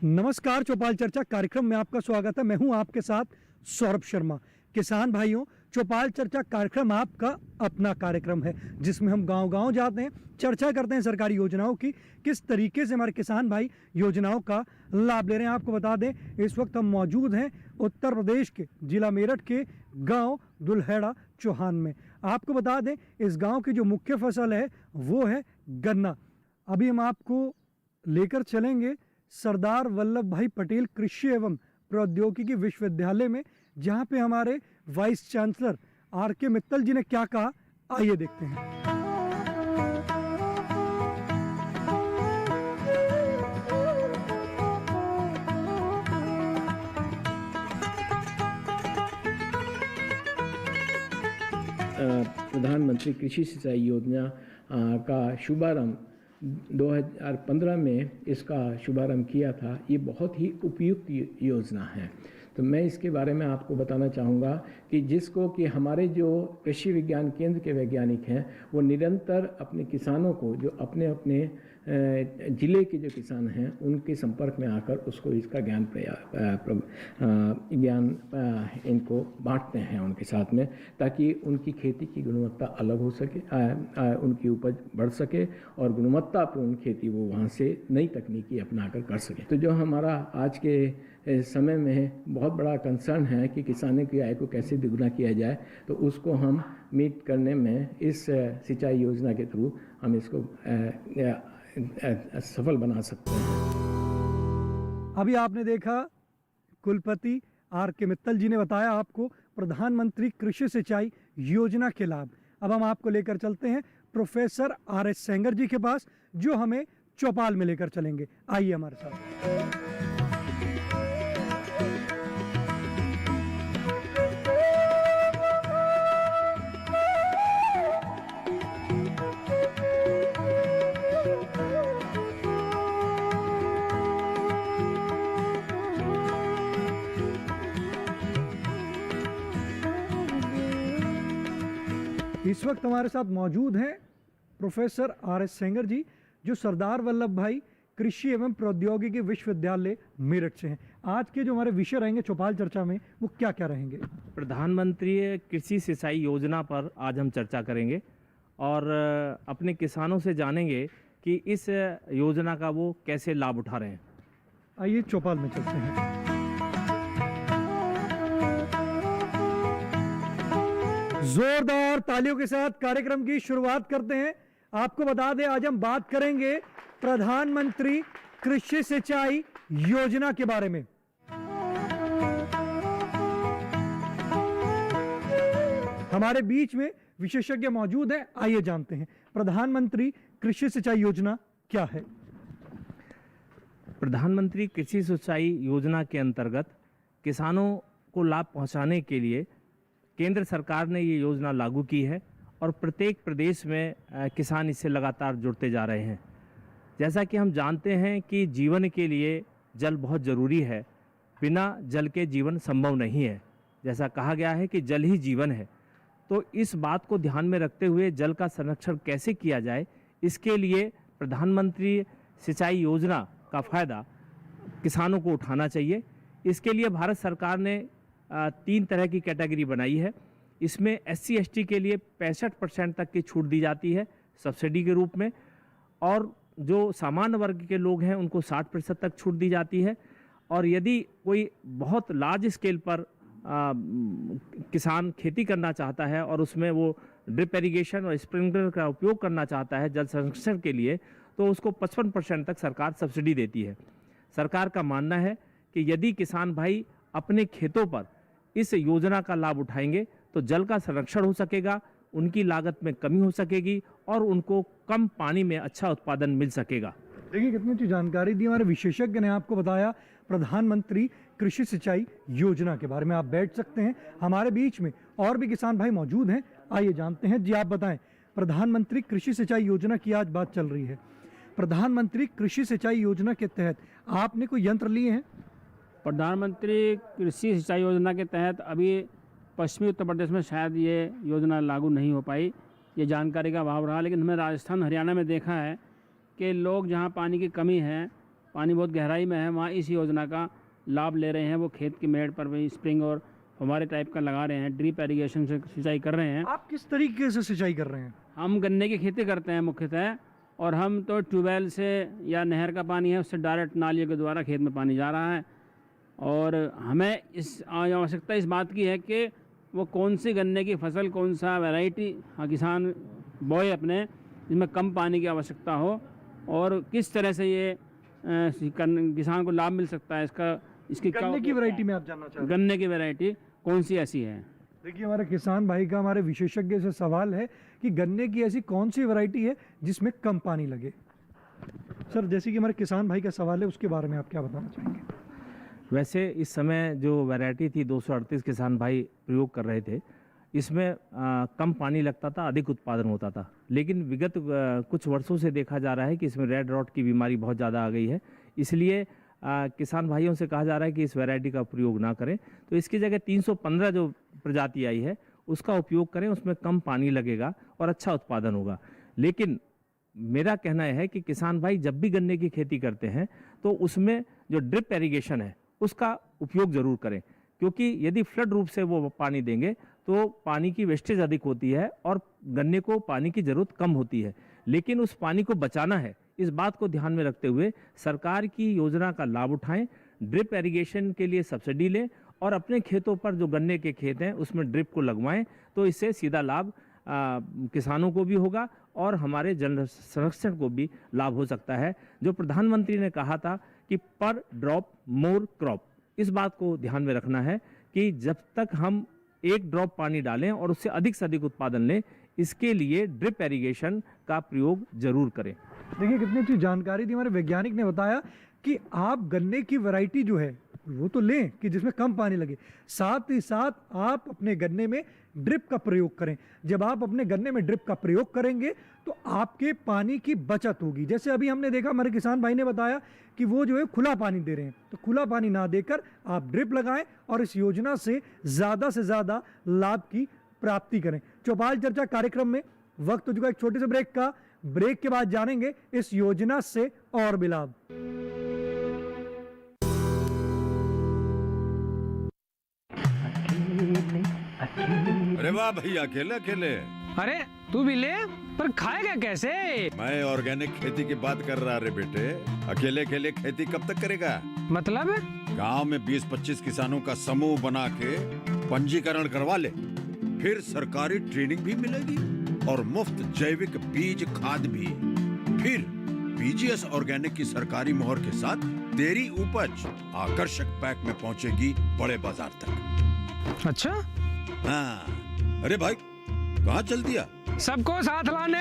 नमस्कार, चौपाल चर्चा कार्यक्रम में आपका स्वागत है। मैं हूं आपके साथ सौरभ शर्मा। किसान भाइयों, चौपाल चर्चा कार्यक्रम आपका अपना कार्यक्रम है जिसमें हम गांव-गांव जाते हैं, चर्चा करते हैं सरकारी योजनाओं की, किस तरीके से हमारे किसान भाई योजनाओं का लाभ ले रहे हैं। आपको बता दें, इस वक्त हम मौजूद हैं उत्तर प्रदेश के जिला मेरठ के गांव दुल्हेड़ा चौहान में। आपको बता दें, इस गांव की जो मुख्य फसल है वो है गन्ना। अभी हम आपको लेकर चलेंगे सरदार वल्लभ भाई पटेल कृषि एवं प्रौद्योगिकी विश्वविद्यालय में, जहां पे हमारे वाइस चांसलर आर.के. मित्तल जी ने क्या कहा, आइए देखते हैं। प्रधानमंत्री कृषि सिंचाई योजना का शुभारंभ 2015 में इसका शुभारंभ किया था। ये बहुत ही उपयुक्त योजना है। तो मैं इसके बारे में आपको बताना चाहूँगा कि जिसको कि हमारे जो कृषि विज्ञान केंद्र के वैज्ञानिक हैं वो निरंतर अपने किसानों को, जो अपने अपने ज़िले के जो किसान हैं उनके संपर्क में आकर उसको इसका ज्ञान इनको बांटते हैं उनके साथ में, ताकि उनकी खेती की गुणवत्ता अलग हो सके, उनकी उपज बढ़ सके और गुणवत्तापूर्ण खेती वो वहाँ से नई तकनीकी अपनाकर कर सके। तो जो हमारा आज के समय में बहुत बड़ा कंसर्न है कि किसानों की आय को कैसे दुगना किया जाए, तो उसको हम मीट करने में इस सिंचाई योजना के थ्रू हम इसको सफल बना सकते हैं। अभी आपने देखा कुलपति आर.के. मित्तल जी ने बताया आपको प्रधानमंत्री कृषि सिंचाई योजना के लाभ। अब हम आपको लेकर चलते हैं प्रोफेसर आर.एस. सेंगर जी के पास, जो हमें चौपाल में लेकर चलेंगे। आइए हमारे साथ। इस वक्त हमारे साथ मौजूद हैं प्रोफेसर आर.एस. सेंगर जी, जो सरदार वल्लभ भाई कृषि एवं प्रौद्योगिकी विश्वविद्यालय मेरठ से हैं। आज के जो हमारे विषय रहेंगे चौपाल चर्चा में, वो क्या क्या रहेंगे? प्रधानमंत्री कृषि सिंचाई योजना पर आज हम चर्चा करेंगे और अपने किसानों से जानेंगे कि इस योजना का वो कैसे लाभ उठा रहे हैं। आइए चौपाल में चलते हैं। जोरदार तालियों के साथ कार्यक्रम की शुरुआत करते हैं। आपको बता दें, आज हम बात करेंगे प्रधानमंत्री कृषि सिंचाई योजना के बारे में। हमारे बीच में विशेषज्ञ मौजूद हैं, आइए जानते हैं प्रधानमंत्री कृषि सिंचाई योजना क्या है। प्रधानमंत्री कृषि सिंचाई योजना के अंतर्गत किसानों को लाभ पहुंचाने के लिए केंद्र सरकार ने ये योजना लागू की है और प्रत्येक प्रदेश में किसान इससे लगातार जुड़ते जा रहे हैं। जैसा कि हम जानते हैं कि जीवन के लिए जल बहुत ज़रूरी है, बिना जल के जीवन संभव नहीं है। जैसा कहा गया है कि जल ही जीवन है। तो इस बात को ध्यान में रखते हुए जल का संरक्षण कैसे किया जाए, इसके लिए प्रधानमंत्री सिंचाई योजना का फ़ायदा किसानों को उठाना चाहिए। इसके लिए भारत सरकार ने 3 तरह की कैटेगरी बनाई है। इसमें SC/ST के लिए 65% तक की छूट दी जाती है सब्सिडी के रूप में, और जो सामान्य वर्ग के लोग हैं उनको 60% तक छूट दी जाती है। और यदि कोई बहुत लार्ज स्केल पर किसान खेती करना चाहता है और उसमें वो ड्रिप इरिगेशन और स्प्रिंकलर का उपयोग करना चाहता है जल संरक्षण के लिए, तो उसको 55% तक सरकार सब्सिडी देती है। सरकार का मानना है कि यदि किसान भाई अपने खेतों पर इस योजना का लाभ उठाएंगे तो जल का संरक्षण हो सकेगा, उनकी लागत में कमी हो सकेगी और उनको कम पानी में अच्छा उत्पादन मिल सकेगा। देखिए कितनी अच्छी जानकारी दी हमारे विशेषज्ञ ने आपको बताया प्रधानमंत्री कृषि सिंचाई योजना के बारे में। आप बैठ सकते हैं, हमारे बीच में और भी किसान भाई मौजूद हैं, आइए जानते हैं। जी आप बताएं, प्रधानमंत्री कृषि सिंचाई योजना की आज बात चल रही है। प्रधानमंत्री कृषि सिंचाई योजना के तहत आपने कोई यंत्र लिए हैं? प्रधानमंत्री कृषि सिंचाई योजना के तहत अभी पश्चिमी उत्तर प्रदेश में शायद ये योजना लागू नहीं हो पाई, ये जानकारी का अभाव रहा। लेकिन हमने राजस्थान हरियाणा में देखा है कि लोग जहाँ पानी की कमी है पानी बहुत गहराई में है, वहाँ इस योजना का लाभ ले रहे हैं। वो खेत की मेड़ पर भी स्प्रिंग और फव्वारे टाइप का लगा रहे हैं, ड्रिप इरिगेशन से सिंचाई कर रहे हैं। आप किस तरीके से सिंचाई कर रहे हैं? हम गन्ने की खेती करते हैं मुख्यतः, और हम तो ट्यूबवेल से या नहर का पानी है उससे डायरेक्ट नालियों के द्वारा खेत में पानी जा रहा है। और हमें इस आवश्यकता इस बात की है कि वो कौन सी गन्ने की फसल, कौन सा वैरायटी किसान बोए अपने, जिसमें कम पानी की आवश्यकता हो, और किस तरह से ये किसान को लाभ मिल सकता है इसकी गन्ने की वैरायटी में आप जानना चाहते हैं? गन्ने की वैरायटी कौन सी ऐसी है? देखिए, हमारे किसान भाई का हमारे विशेषज्ञ से सवाल है कि गन्ने की ऐसी कौन सी वैरायटी है जिसमें कम पानी लगे। सर, जैसे कि हमारे किसान भाई का सवाल है, उसके बारे में आप क्या बताना चाहेंगे? वैसे इस समय जो वैरायटी थी 238 किसान भाई प्रयोग कर रहे थे, इसमें कम पानी लगता था, अधिक उत्पादन होता था। लेकिन विगत कुछ वर्षों से देखा जा रहा है कि इसमें रेड रॉट की बीमारी बहुत ज़्यादा आ गई है। इसलिए किसान भाइयों से कहा जा रहा है कि इस वैरायटी का प्रयोग ना करें। तो इसकी जगह 315 जो प्रजाति आई है उसका उपयोग करें, उसमें कम पानी लगेगा और अच्छा उत्पादन होगा। लेकिन मेरा कहना है कि किसान भाई जब भी गन्ने की खेती करते हैं तो उसमें जो ड्रिप इरिगेशन है उसका उपयोग जरूर करें, क्योंकि यदि फ्लड रूप से वो पानी देंगे तो पानी की वेस्टेज अधिक होती है और गन्ने को पानी की ज़रूरत कम होती है। लेकिन उस पानी को बचाना है, इस बात को ध्यान में रखते हुए सरकार की योजना का लाभ उठाएं, ड्रिप इरिगेशन के लिए सब्सिडी लें और अपने खेतों पर जो गन्ने के खेत हैं उसमें ड्रिप को लगवाएं। तो इससे सीधा लाभ किसानों को भी होगा और हमारे जल संरक्षण को भी लाभ हो सकता है। जो प्रधानमंत्री ने कहा था कि पर ड्रॉप मोर क्रॉप, इस बात को ध्यान में रखना है कि जब तक हम एक ड्रॉप पानी डालें और उससे अधिक से अधिक उत्पादन लें, इसके लिए ड्रिप इरिगेशन का प्रयोग जरूर करें। देखिए, कितनी अच्छी जानकारी दी। हमारे वैज्ञानिक ने बताया कि आप गन्ने की वैरायटी जो है वो तो लें कि जिसमें कम पानी लगे, साथ ही साथ आप अपने गन्ने में ड्रिप का प्रयोग करें। जब आप अपने गन्ने में ड्रिप का प्रयोग करेंगे तो आपके पानी की बचत होगी। जैसे अभी हमने देखा, हमारे किसान भाई ने बताया कि वो जो है खुला पानी दे रहे हैं, तो खुला पानी ना देकर आप ड्रिप लगाएं और इस योजना से ज़्यादा लाभ की प्राप्ति करें। चौपाल चर्चा कार्यक्रम में वक्त हो चुका एक छोटे से ब्रेक का। ब्रेक के बाद जानेंगे इस योजना से और भी लाभ। अरे वाह भैया, अकेले अकेले। अरे तू भी ले, पर खाएगा कैसे? मैं ऑर्गेनिक खेती की बात कर रहा रे बेटे। अकेले अकेले खेती कब तक करेगा? मतलब? गांव में 20-25 किसानों का समूह बना के पंजीकरण करवा ले, फिर सरकारी ट्रेनिंग भी मिलेगी और मुफ्त जैविक बीज खाद भी। फिर पीजीएस ऑर्गेनिक की सरकारी मोहर के साथ तेरी उपज आकर्षक पैक में पहुंचेगी बड़े बाजार तक। अच्छा? हाँ। अरे भाई, कहाँ चल दिया? सबको साथ लाने,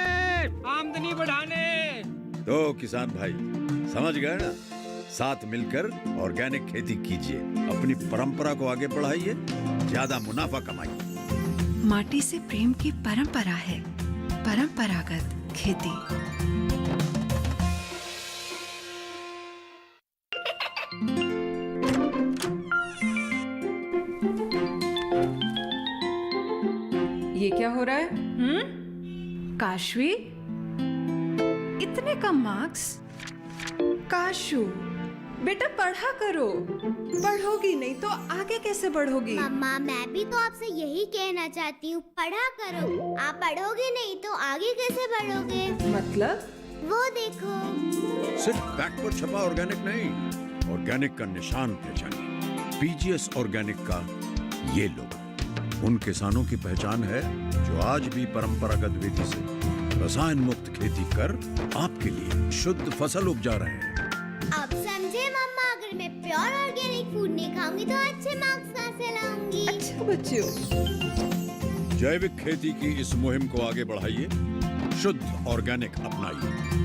आमदनी बढ़ाने। तो किसान भाई समझ गए ना? साथ मिलकर ऑर्गेनिक खेती कीजिए, अपनी परंपरा को आगे बढ़ाइए, ज्यादा मुनाफा कमाइए। माटी से प्रेम की परंपरा है परंपरागत खेती। ये क्या हो रहा है? काशवी, इतने कम मार्क्स? काशू, बेटा पढ़ा करो। पढ़ोगी नहीं तो आगे कैसे बढ़ोगी? मम्मा, मैं भी तो आपसे यही कहना चाहती हूँ, पढ़ा करो। आप पढ़ोगे नहीं तो आगे कैसे बढ़ोगे? मतलब? वो देखो। सिर्फ बैक पर छपा ऑर्गेनिक नहीं, ऑर्गेनिक का निशान पहचानिए। पीजीएस ऑर्गेनिक का ये लोगो उन किसानों की पहचान है जो आज भी परंपरागत विधि से रसायन मुक्त खेती कर आपके लिए शुद्ध फसल उपजा रहे हैं। अब समझे मम्मा, अगर मैं प्योर ऑर्गेनिक फूड नहीं खाऊंगी तो अच्छे मार्क्स कहाँ से लाऊंगी? अच्छा बच्चों, जैविक खेती की इस मुहिम को आगे बढ़ाइए, शुद्ध ऑर्गेनिक अपनाइए।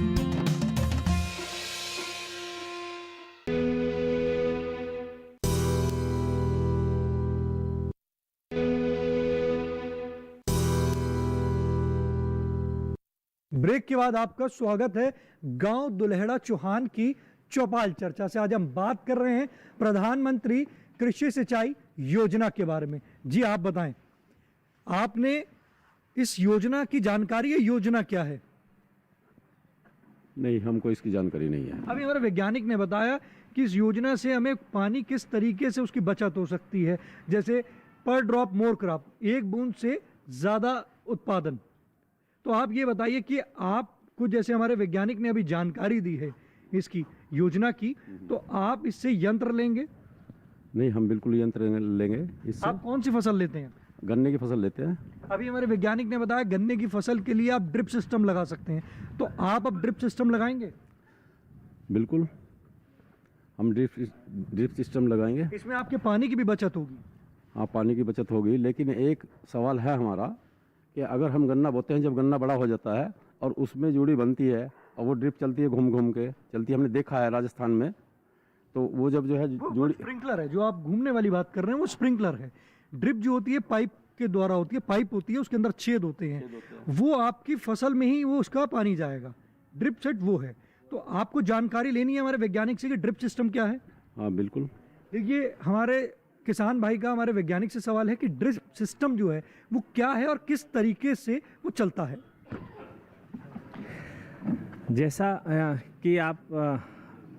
ब्रेक के बाद आपका स्वागत है गांव दुल्हेड़ा चौहान की चौपाल चर्चा से। आज हम बात कर रहे हैं प्रधानमंत्री कृषि सिंचाई योजना के बारे में। जी आप बताएं, आपने इस योजना की जानकारी है? योजना क्या है? नहीं, हमको इसकी जानकारी नहीं है। अभी हमारे वैज्ञानिक ने बताया कि इस योजना से हमें पानी किस तरीके से उसकी बचत हो सकती है, जैसे पर ड्रॉप मोर क्रॉप, एक बूंद से ज़्यादा उत्पादन। तो आप ये बताइए कि आपको जैसे हमारे वैज्ञानिक ने अभी जानकारी दी है इसकी योजना की, तो आप इससे यंत्र लेंगे? नहीं, हम बिल्कुल यंत्र लेंगे इससे। आप कौन सी फसल लेते हैं? गन्ने की फसल लेते हैं। अभी हमारे वैज्ञानिक ने बताया गन्ने की फसल के लिए आप ड्रिप सिस्टम लगा सकते हैं, तो आप अब ड्रिप सिस्टम लगाएंगे? बिल्कुल, हम ड्रिप सिस्टम लगाएंगे। इसमें आपके पानी की भी बचत होगी। हाँ, पानी की बचत होगी, लेकिन एक सवाल है हमारा कि अगर हम गन्ना बोते हैं, जब गन्ना बड़ा हो जाता है और उसमें जोड़ी बनती है और वो ड्रिप चलती है, घूम घूम के चलती है, हमने देखा है राजस्थान में, तो वो जब जो है जोड़ी स्प्रिंकलर है, जो आप घूमने वाली बात कर रहे हैं वो स्प्रिंकलर है। ड्रिप जो होती है पाइप के द्वारा होती है, पाइप होती है, उसके अंदर छेद होते हैं, वो आपकी फसल में ही वो उसका पानी जाएगा। ड्रिप सेट वो है। तो आपको जानकारी लेनी है हमारे वैज्ञानिक से कि ड्रिप सिस्टम क्या है। हाँ बिल्कुल। देखिए, हमारे किसान भाई का हमारे वैज्ञानिक से सवाल है कि ड्रिप सिस्टम जो है वो क्या है और किस तरीके से वो चलता है। जैसा कि आप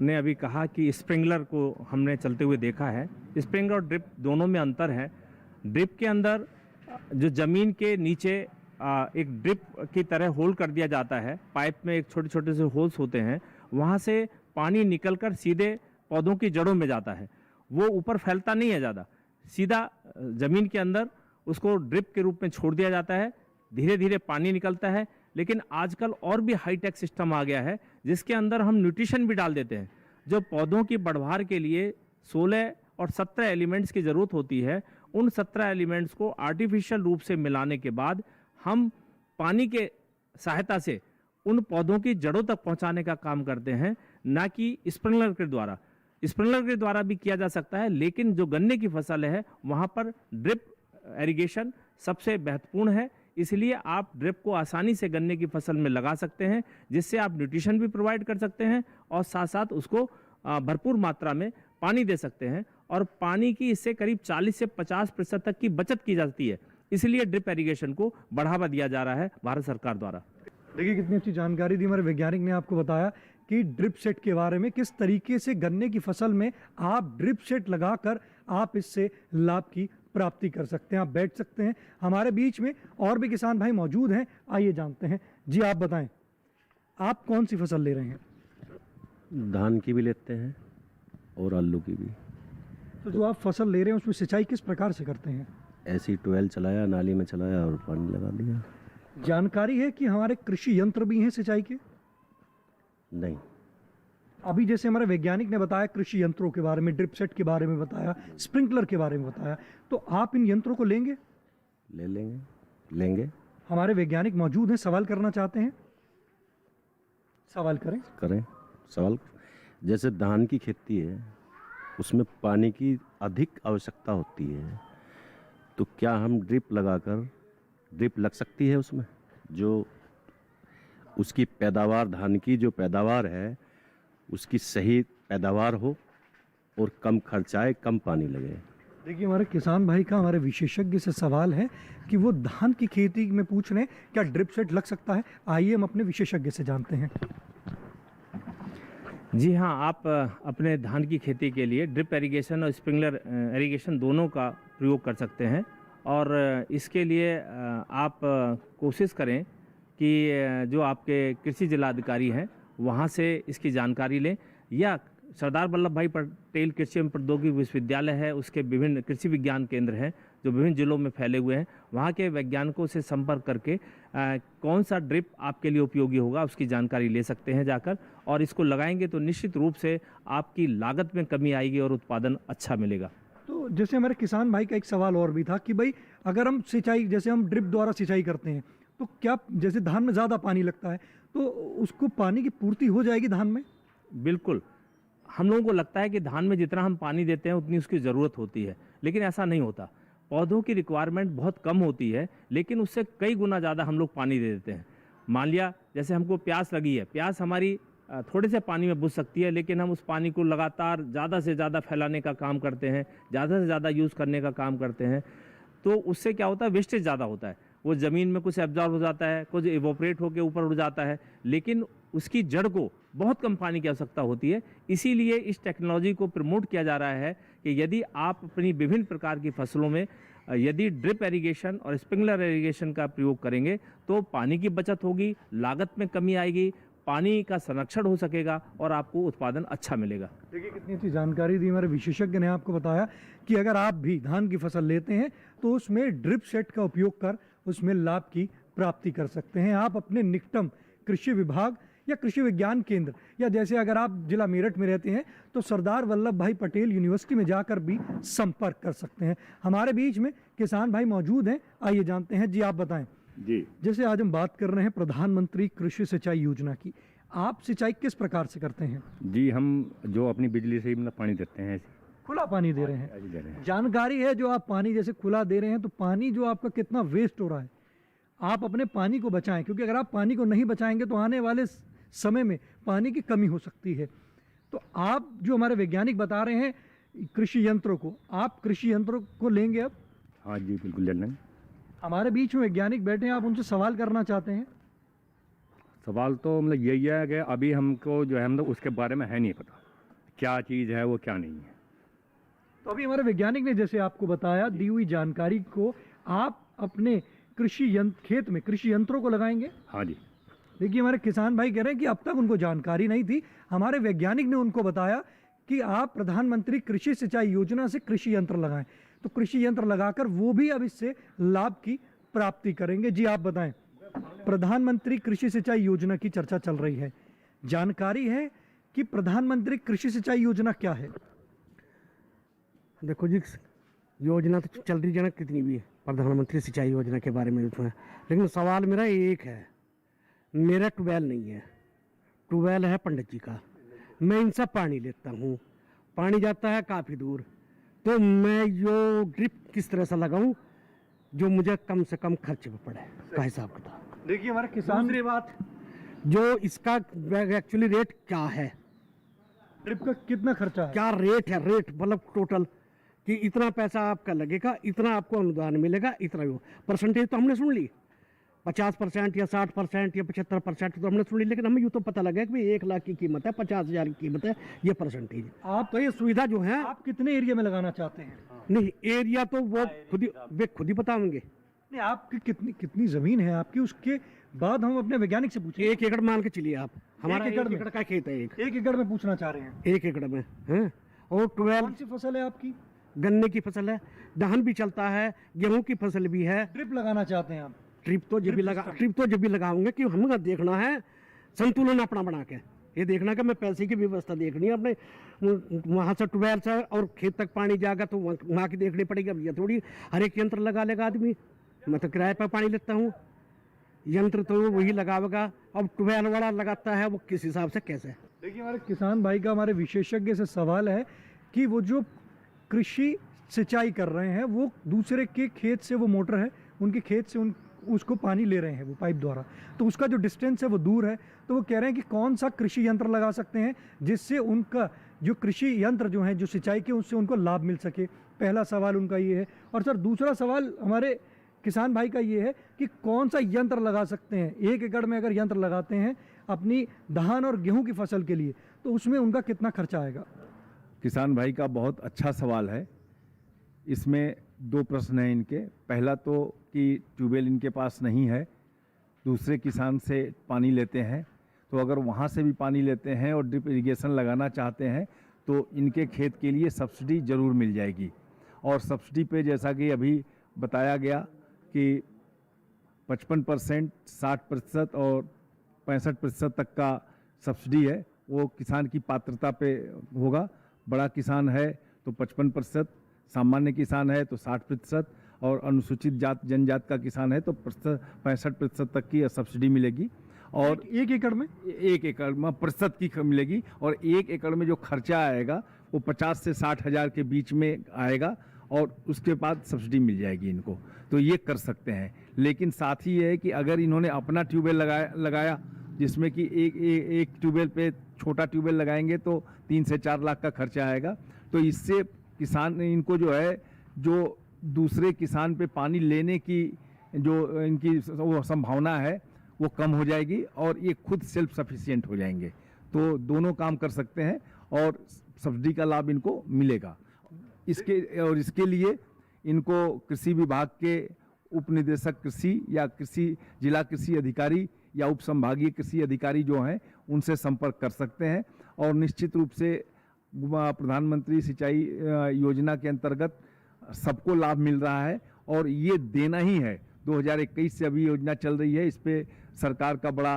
ने अभी कहा कि स्प्रिंकलर को हमने चलते हुए देखा है, स्प्रिंकलर और ड्रिप दोनों में अंतर है। ड्रिप के अंदर जो ज़मीन के नीचे एक ड्रिप की तरह होल कर दिया जाता है, पाइप में एक छोटे छोटे से होल्स होते हैं, वहाँ से पानी निकलकर सीधे पौधों की जड़ों में जाता है। वो ऊपर फैलता नहीं है ज़्यादा, सीधा ज़मीन के अंदर उसको ड्रिप के रूप में छोड़ दिया जाता है, धीरे धीरे पानी निकलता है। लेकिन आजकल और भी हाईटेक सिस्टम आ गया है जिसके अंदर हम न्यूट्रिशन भी डाल देते हैं। जो पौधों की बढ़वार के लिए 16 और 17 एलिमेंट्स की ज़रूरत होती है, उन 17 एलिमेंट्स को आर्टिफिशियल रूप से मिलाने के बाद हम पानी के सहायता से उन पौधों की जड़ों तक पहुंचाने का काम करते हैं, ना कि स्प्रिंकलर के द्वारा। स्प्रिंकलर के द्वारा भी किया जा सकता है, लेकिन जो गन्ने की फसल है वहाँ पर ड्रिप इरिगेशन सबसे महत्वपूर्ण है। इसलिए आप ड्रिप को आसानी से गन्ने की फसल में लगा सकते हैं, जिससे आप न्यूट्रिशन भी प्रोवाइड कर सकते हैं और साथ साथ उसको भरपूर मात्रा में पानी दे सकते हैं। और पानी की इससे करीब 40 से 50% तक की बचत की जाती है। इसलिए ड्रिप इरिगेशन को बढ़ावा दिया जा रहा है भारत सरकार द्वारा। देखिए, कितनी अच्छी जानकारी दी हमारे वैज्ञानिक ने आपको बताया कि ड्रिप सेट के बारे में, किस तरीके से गन्ने की फसल में आप ड्रिप सेट लगाकर आप इससे लाभ की प्राप्ति कर सकते हैं। आप बैठ सकते हैं। हमारे बीच में और भी किसान भाई मौजूद हैं, आइए जानते हैं। जी, आप बताएं, आप कौन सी फसल ले रहे हैं? धान की भी लेते हैं और आलू की भी। तो जो आप फसल ले रहे हैं उसमें सिंचाई किस प्रकार से करते हैं? ऐसी ट्वेल चलाया, नाली में चलाया और पानी लगा दिया। जानकारी है कि हमारे कृषि यंत्र भी हैं सिंचाई के? नहीं। अभी जैसे हमारे वैज्ञानिक ने बताया कृषि यंत्रों के बारे में, ड्रिप सेट के बारे में बताया, स्प्रिंकलर के बारे में बताया, तो आप इन यंत्रों को लेंगे? लेंगे। हमारे वैज्ञानिक मौजूद हैं, सवाल करना चाहते हैं, सवाल करें। सवाल। जैसे धान की खेती है, उसमें पानी की अधिक आवश्यकता होती है, तो क्या हम ड्रिप लग सकती है उसमें, जो उसकी पैदावार, धान की जो पैदावार है उसकी सही पैदावार हो और कम खर्चाए, कम पानी लगे। देखिए, हमारे किसान भाई का हमारे विशेषज्ञ से सवाल है कि वो धान की खेती में पूछ रहे हैं क्या ड्रिप सेट लग सकता है। आइए हम अपने विशेषज्ञ से जानते हैं। जी हाँ, आप अपने धान की खेती के लिए ड्रिप इरिगेशन और स्प्रिंकलर इरिगेशन दोनों का प्रयोग कर सकते हैं। और इसके लिए आप कोशिश करें कि जो आपके कृषि जिलाधिकारी हैं वहाँ से इसकी जानकारी लें, या सरदार वल्लभ भाई पटेल कृषि एवं प्रौद्योगिकी विश्वविद्यालय है, उसके विभिन्न कृषि विज्ञान केंद्र हैं जो विभिन्न जिलों में फैले हुए हैं, वहाँ के वैज्ञानिकों से संपर्क करके कौन सा ड्रिप आपके लिए उपयोगी होगा उसकी जानकारी ले सकते हैं जाकर। और इसको लगाएंगे तो निश्चित रूप से आपकी लागत में कमी आएगी और उत्पादन अच्छा मिलेगा। तो जैसे हमारे किसान भाई का एक सवाल और भी था कि भाई अगर हम सिंचाई, जैसे हम ड्रिप द्वारा सिंचाई करते हैं, तो क्या जैसे धान में ज़्यादा पानी लगता है तो उसको पानी की पूर्ति हो जाएगी धान में? बिल्कुल। हम लोगों को लगता है कि धान में जितना हम पानी देते हैं उतनी उसकी ज़रूरत होती है, लेकिन ऐसा नहीं होता। पौधों की रिक्वायरमेंट बहुत कम होती है, लेकिन उससे कई गुना ज़्यादा हम लोग पानी दे देते हैं। मान लिया जैसे हमको प्यास लगी है, प्यास हमारी थोड़े से पानी में बुझ सकती है, लेकिन हम उस पानी को लगातार ज़्यादा से ज़्यादा फैलाने का काम करते हैं, ज़्यादा से ज़्यादा यूज़ करने का काम करते हैं, तो उससे क्या होता है, वेस्टेज ज़्यादा होता है। वो ज़मीन में कुछ एब्जॉर्ब हो जाता है, कुछ इवोपरेट होकर ऊपर उड़ जाता है, लेकिन उसकी जड़ को बहुत कम पानी की आवश्यकता होती है। इसीलिए इस टेक्नोलॉजी को प्रमोट किया जा रहा है कि यदि आप अपनी विभिन्न प्रकार की फसलों में यदि ड्रिप इरिगेशन और स्प्रिंकलर इरिगेशन का प्रयोग करेंगे तो पानी की बचत होगी, लागत में कमी आएगी, पानी का संरक्षण हो सकेगा और आपको उत्पादन अच्छा मिलेगा। देखिए कितनी अच्छी जानकारी दी हमारे विशेषज्ञ ने आपको बताया कि अगर आप भी धान की फसल लेते हैं तो उसमें ड्रिप सेट का उपयोग कर उसमें लाभ की प्राप्ति कर सकते हैं। आप अपने निकटम कृषि विभाग या कृषि विज्ञान केंद्र या जैसे अगर आप जिला मेरठ में रहते हैं तो सरदार वल्लभ भाई पटेल यूनिवर्सिटी में जाकर भी संपर्क कर सकते हैं। हमारे बीच में किसान भाई मौजूद हैं, आइए जानते हैं। जी आप बताएं। जी, जैसे आज हम बात कर रहे हैं प्रधानमंत्री कृषि सिंचाई योजना की, आप सिंचाई किस प्रकार से करते हैं? जी हम जो अपनी बिजली से ही मतलब पानी देते हैं, ऐसे खुला पानी दे रहे हैं। ऐसे दे रहे हैं। जानकारी है जो आप पानी जैसे खुला दे रहे हैं तो पानी जो आपका कितना वेस्ट हो रहा है, आप अपने पानी को बचाएं, क्योंकि अगर आप पानी को नहीं बचाएंगे तो आने वाले समय में पानी की कमी हो सकती है। तो आप जो हमारे वैज्ञानिक बता रहे हैं कृषि यंत्रों को, आप कृषि यंत्रों को लेंगे अब? हाँ जी बिल्कुल ले लेंगे। हमारे बीच में वैज्ञानिक बैठे हैं, आप उनसे सवाल करना चाहते हैं? सवाल तो मतलब यही है कि अभी हमको जो है मतलब उसके बारे में है नहीं पता क्या चीज़ है वो क्या नहीं है। तो अभी हमारे वैज्ञानिक ने जैसे आपको बताया, दी हुई जानकारी को आप अपने कृषि यंत्र खेत में कृषि यंत्रों को लगाएंगे? हाँ जी। देखिए हमारे किसान भाई कह रहे हैं कि अब तक उनको जानकारी नहीं थी, हमारे वैज्ञानिक ने उनको बताया कि आप प्रधानमंत्री कृषि सिंचाई योजना से कृषि यंत्र लगाएं, तो कृषि यंत्र लगाकर वो भी अब इससे लाभ की प्राप्ति करेंगे। जी आप बताएं। प्रधानमंत्री कृषि सिंचाई योजना की चर्चा चल रही है, जानकारी है कि प्रधानमंत्री कृषि सिंचाई योजना क्या है? देखो जी, योजना तो चल रही है कितनी भी है प्रधानमंत्री सिंचाई योजना के बारे में, लेकिन सवाल मेरा एक है, मेरा ट्यूबवेल नहीं है, ट्यूबवेल है पंडित जी का, मैं इनसे पानी लेता हूँ, पानी जाता है काफ़ी दूर, तो मैं जो ड्रिप किस तरह से लगाऊं जो मुझे कम से कम खर्च में पड़े का हिसाब किताब। देखिए हमारे किसान, दूसरी बात जो इसका एक्चुअली रेट क्या है, ड्रिप का कितना खर्चा है, क्या रेट है, रेट मतलब टोटल कि इतना पैसा आपका लगेगा, इतना आपको अनुदान मिलेगा, इतना ही परसेंटेज तो हमने सुन ली 50% या 60% या 75% तो हमने सुन ली, लेकिन हमें यूँ तो पता लगा कि 1 लाख की कीमत है, 50,000 की कीमत है, ये परसेंटेज। आप तो ये सुविधा जो है, आप कितने एरिया में लगाना चाहते हैं? नहीं एरिया तो वो खुद ही बताएंगे। नहीं आपकी कितनी जमीन है आपकी, उसके बाद हम अपने वैज्ञानिक से पूछें। 1 एकड़ मान के चलिए आप, हमारा 1 एकड़ का खेत है, 1 एकड़ में पूछना चाह रहे हैं। 1 एकड़ में है, और 12 कौन सी फसल है आपकी? गन्ने की फसल है, धान भी चलता है, गेहूं की फसल भी है। ड्रिप लगाना चाहते हैं आप? ट्रिप तो जब भी लगाऊंगे कि हमें देखना है संतुलन अपना बना के, ये देखना कि मैं पैसे की व्यवस्था देखनी है अपने, वहाँ से ट्यूबवेल से और खेत तक पानी जाएगा तो वहाँ की देखनी पड़ेगी। अब ये थोड़ी हर एक यंत्र लगा लेगा आदमी, मैं तो किराए पर पानी लेता हूँ, यंत्र तो वही लगावेगा, अब ट्यूबवेल वाला लगाता है वो किस हिसाब से कैसे। देखिए हमारे किसान भाई का हमारे विशेषज्ञ से सवाल है कि वो जो कृषि सिंचाई कर रहे हैं वो दूसरे के खेत से, वो मोटर है उनके खेत से उसको पानी ले रहे हैं वो पाइप द्वारा, तो उसका जो डिस्टेंस है वो दूर है, तो वो कह रहे हैं कि कौन सा कृषि यंत्र लगा सकते हैं जिससे उनका जो कृषि यंत्र जो है जो सिंचाई के उससे उनको लाभ मिल सके। पहला सवाल उनका ये है। और सर दूसरा सवाल हमारे किसान भाई का ये है कि कौन सा यंत्र लगा सकते हैं, 1 एकड़ में अगर यंत्र लगाते हैं अपनी धान और गेहूं की फसल के लिए तो उसमें उनका कितना खर्चा आएगा? किसान भाई का बहुत अच्छा सवाल है। इसमें 2 प्रश्न हैं इनके। पहला तो कि ट्यूबवेल इनके पास नहीं है, दूसरे किसान से पानी लेते हैं, तो अगर वहाँ से भी पानी लेते हैं और ड्रिप इरिगेशन लगाना चाहते हैं तो इनके खेत के लिए सब्सिडी ज़रूर मिल जाएगी। और सब्सिडी पे जैसा कि अभी बताया गया कि 55%, 60% और 65% तक का सब्सिडी है, वो किसान की पात्रता पे होगा। बड़ा किसान है तो 55%, सामान्य किसान है तो 60% और अनुसूचित जात जनजात का किसान है तो 65% तक की सब्सिडी मिलेगी। और 1 एकड़ में 1 एकड़ में प्रतिशत की मिलेगी। और 1 एकड़ में जो खर्चा आएगा वो 50 से 60 हज़ार के बीच में आएगा और उसके बाद सब्सिडी मिल जाएगी इनको, तो ये कर सकते हैं। लेकिन साथ ही ये है कि अगर इन्होंने अपना ट्यूबवेल लगाया जिसमें कि एक ट्यूबवेल पे छोटा ट्यूबवेल लगाएंगे तो 3 से 4 लाख का खर्चा आएगा, तो इससे किसान इनको जो है जो दूसरे किसान पे पानी लेने की जो इनकी वो संभावना है वो कम हो जाएगी और ये खुद सेल्फ सफिशिएंट हो जाएंगे। तो दोनों काम कर सकते हैं और सब्सिडी का लाभ इनको मिलेगा। इसके लिए इनको कृषि विभाग के उप निदेशक कृषि या जिला कृषि अधिकारी या उप संभागीय कृषि अधिकारी जो हैं उनसे संपर्क कर सकते हैं। और निश्चित रूप से प्रधानमंत्री सिंचाई योजना के अंतर्गत सबको लाभ मिल रहा है और ये देना ही है। 2021 से अभी योजना चल रही है, इस पे सरकार का बड़ा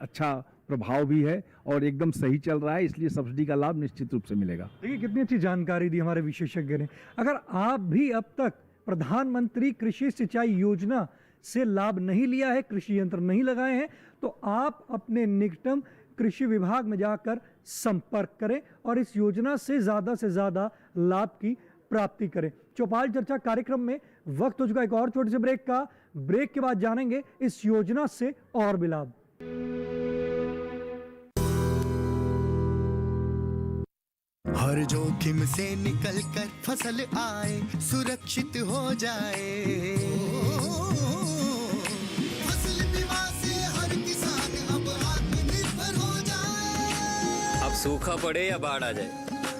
अच्छा प्रभाव भी है और एकदम सही चल रहा है, इसलिए सब्सिडी का लाभ निश्चित रूप से मिलेगा। देखिए कितनी अच्छी जानकारी दी हमारे विशेषज्ञ ने। अगर आप भी अब तक प्रधानमंत्री कृषि सिंचाई योजना से लाभ नहीं लिया है, कृषि यंत्र नहीं लगाए हैं, तो आप अपने निकटतम कृषि विभाग में जाकर संपर्क करें और इस योजना से ज़्यादा लाभ की प्राप्ति करें। चौपाल चर्चा कार्यक्रम में वक्त हो चुका एक और छोटे से ब्रेक का। ब्रेक के बाद जानेंगे इस योजना से और भी लाभ। हर जोखिम से निकल कर फसल आए, सुरक्षित हो जाए। फसल बीमा से हर किसान अब आत्मनिर्भर हो जाए। अब सूखा पड़े या बाढ़ आ जाए,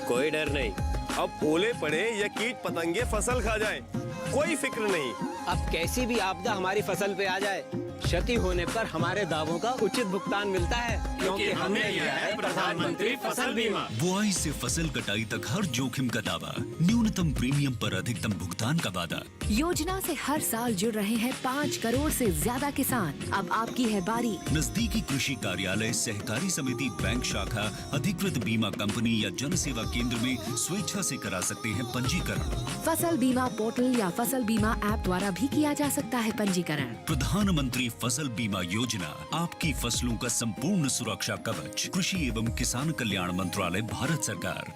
कोई डर नहीं। अब ओले पड़े या कीट पतंगे फसल खा जाए, कोई फिक्र नहीं। अब कैसी भी आपदा हमारी फसल पे आ जाए, क्षति होने पर हमारे दावों का उचित भुगतान मिलता है, क्योंकि हमने लिया है प्रधानमंत्री फसल बीमा। बुआई से फसल कटाई तक हर जोखिम का दावा, न्यूनतम प्रीमियम पर अधिकतम भुगतान का वादा। योजना से हर साल जुड़ रहे हैं 5 करोड़ से ज्यादा किसान। अब आपकी है बारी। नजदीकी कृषि कार्यालय, सहकारी समिति, बैंक शाखा, अधिकृत बीमा कंपनी या जन सेवा केंद्र में स्वेच्छा से करा सकते हैं पंजीकरण। फसल बीमा पोर्टल या फसल बीमा ऐप द्वारा भी किया जा सकता है पंजीकरण। प्रधानमंत्री फसल बीमा योजना, आपकी फसलों का संपूर्ण सुरक्षा कवच। कृषि एवं किसान कल्याण मंत्रालय, भारत सरकार।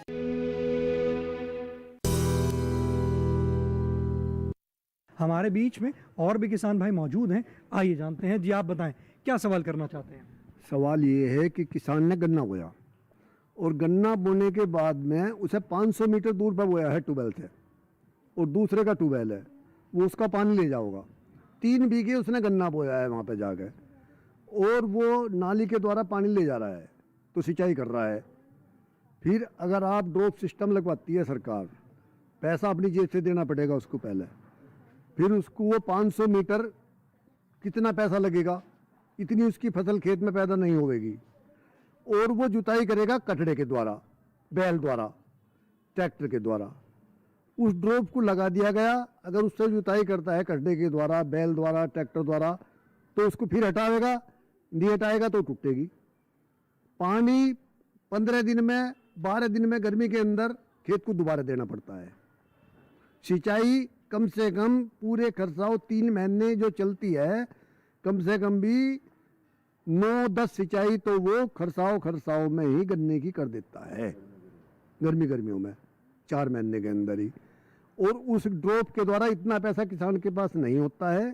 हमारे बीच में और भी किसान भाई मौजूद हैं, आइए जानते हैं। जी आप बताएं, क्या सवाल करना चाहते हैं? सवाल ये है कि किसान ने गन्ना बोया और गन्ना बोने के बाद में उसे 500 मीटर दूर पर बोया है ट्यूबवेल से, और दूसरे का ट्यूबवेल है, वो उसका पानी ले जाओगा। 3 बीघे उसने गन्ना बोया है वहाँ पे जाके, और वो नाली के द्वारा पानी ले जा रहा है, तो सिंचाई कर रहा है। फिर अगर आप ड्रॉप सिस्टम लगवाती है सरकार, पैसा अपनी जेब से देना पड़ेगा उसको पहले, फिर उसको वो 500 मीटर कितना पैसा लगेगा, इतनी उसकी फसल खेत में पैदा नहीं होगी। और वो जुताई करेगा कटड़े के द्वारा, बैल द्वारा, ट्रैक्टर के द्वारा। उस ड्रॉप को लगा दिया गया, अगर उससे जुताई करता है कटड़े के द्वारा, बैल द्वारा, ट्रैक्टर द्वारा, तो उसको फिर हटाएगा, नहीं हटाएगा तो टूटेगी। पानी 15 दिन में, 12 दिन में गर्मी के अंदर खेत को दोबारा देना पड़ता है। सिंचाई कम से कम पूरे खरसाव 3 महीने जो चलती है, कम से कम भी 9-10 सिंचाई तो वो खरसाव में ही गन्ने की कर देता है, गर्मियों में 4 महीने के अंदर ही। और उस ड्रॉप के द्वारा इतना पैसा किसान के पास नहीं होता है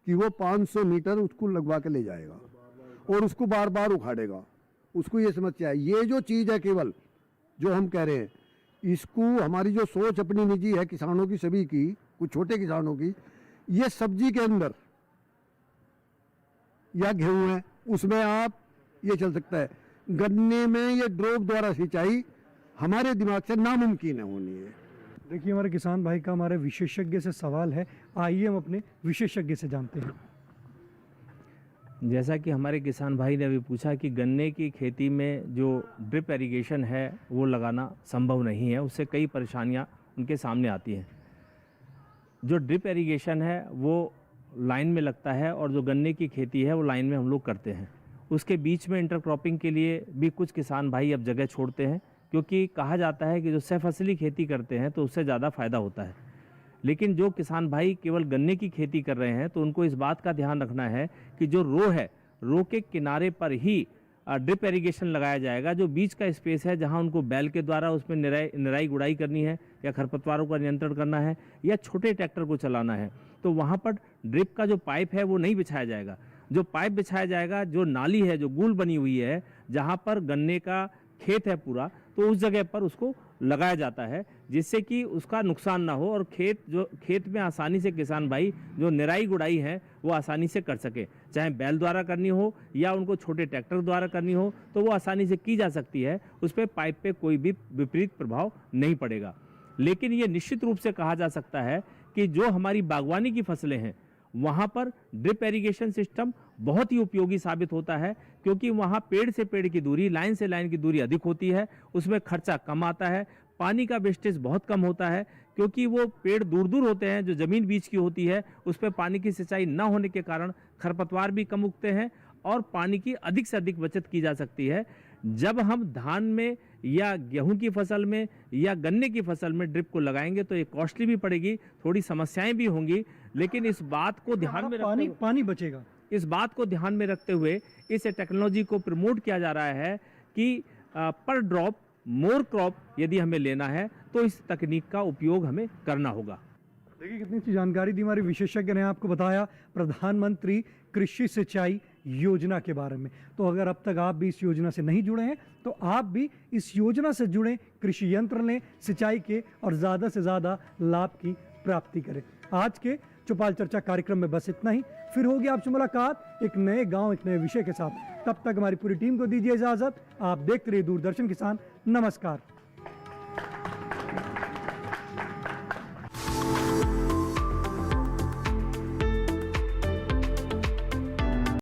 कि वो 500 मीटर उसको लगवा के ले जाएगा और उसको बार बार उखाड़ेगा। उसको ये समस्या है। ये जो चीज़ है केवल जो हम कह रहे हैं, इसको हमारी जो सोच अपनी निजी है किसानों की, सभी की, कुछ छोटे किसानों की, ये सब्जी के अंदर या गेहूँ है उसमें आप ये चल सकता है। गन्ने में ये ड्रॉप द्वारा सिंचाई हमारे दिमाग से नामुमकिन है होनी है। देखिए हमारे किसान भाई का हमारे विशेषज्ञ से सवाल है, आइए हम अपने विशेषज्ञ से जानते हैं। जैसा कि हमारे किसान भाई ने अभी पूछा कि गन्ने की खेती में जो ड्रिप इरिगेशन है वो लगाना संभव नहीं है, उससे कई परेशानियां उनके सामने आती हैं। जो ड्रिप इरिगेशन है वो लाइन में लगता है और जो गन्ने की खेती है वो लाइन में हम लोग करते हैं। उसके बीच में इंटरक्रॉपिंग के लिए भी कुछ किसान भाई अब जगह छोड़ते हैं, क्योंकि कहा जाता है कि जो सहफसली खेती करते हैं तो उससे ज़्यादा फ़ायदा होता है। लेकिन जो किसान भाई केवल गन्ने की खेती कर रहे हैं तो उनको इस बात का ध्यान रखना है कि जो रो है, रो के किनारे पर ही ड्रिप इरिगेशन लगाया जाएगा। जो बीच का स्पेस है जहां उनको बैल के द्वारा उसमें निराई गुड़ाई करनी है या खरपतवारों का नियंत्रण करना है या छोटे ट्रैक्टर को चलाना है, तो वहाँ पर ड्रिप का जो पाइप है वो नहीं बिछाया जाएगा। जो पाइप बिछाया जाएगा, जो नाली है जो गोल बनी हुई है, जहाँ पर गन्ने का खेत है पूरा, तो उस जगह पर उसको लगाया जाता है, जिससे कि उसका नुकसान ना हो और खेत में आसानी से किसान भाई जो निराई गुड़ाई है वो आसानी से कर सके, चाहे बैल द्वारा करनी हो या उनको छोटे ट्रैक्टर द्वारा करनी हो तो वो आसानी से की जा सकती है। उस पर पाइप पे कोई भी विपरीत प्रभाव नहीं पड़ेगा। लेकिन ये निश्चित रूप से कहा जा सकता है कि जो हमारी बागवानी की फसलें हैं वहाँ पर ड्रिप इरिगेशन सिस्टम बहुत ही उपयोगी साबित होता है, क्योंकि वहाँ पेड़ से पेड़ की दूरी, लाइन से लाइन की दूरी अधिक होती है, उसमें खर्चा कम आता है, पानी का वेस्टेज बहुत कम होता है, क्योंकि वो पेड़ दूर दूर होते हैं, जो ज़मीन बीच की होती है उस पर पानी की सिंचाई न होने के कारण खरपतवार भी कम उगते हैं और पानी की अधिक से अधिक बचत की जा सकती है। जब हम धान में या गेहूं की फसल में या गन्ने की फसल में ड्रिप को लगाएंगे तो ये कॉस्टली भी पड़ेगी, थोड़ी समस्याएं भी होंगी, लेकिन इस बात को ध्यान में पानी बचेगा। इस बात को ध्यान में रखते हुए इस टेक्नोलॉजी को प्रमोट किया जा रहा है कि पर ड्रॉप मोर क्रॉप यदि हमें लेना है तो इस तकनीक का उपयोग हमें करना होगा। देखिए कितनी अच्छी जानकारी दी हमारे विशेषज्ञ ने आपको बताया प्रधानमंत्री कृषि सिंचाई योजना के बारे में। तो अगर अब तक आप भी इस योजना से नहीं जुड़े हैं तो आप भी इस योजना से जुड़ें, कृषि यंत्र लें, सिंचाई के और ज़्यादा से ज़्यादा लाभ की प्राप्ति करें। आज के चौपाल चर्चा कार्यक्रम में बस इतना ही, फिर होगी आपसे मुलाकात एक नए गांव एक नए विषय के साथ। तब तक हमारी पूरी टीम को दीजिए इजाज़त। आप देखते रहिए दूरदर्शन किसान। नमस्कार।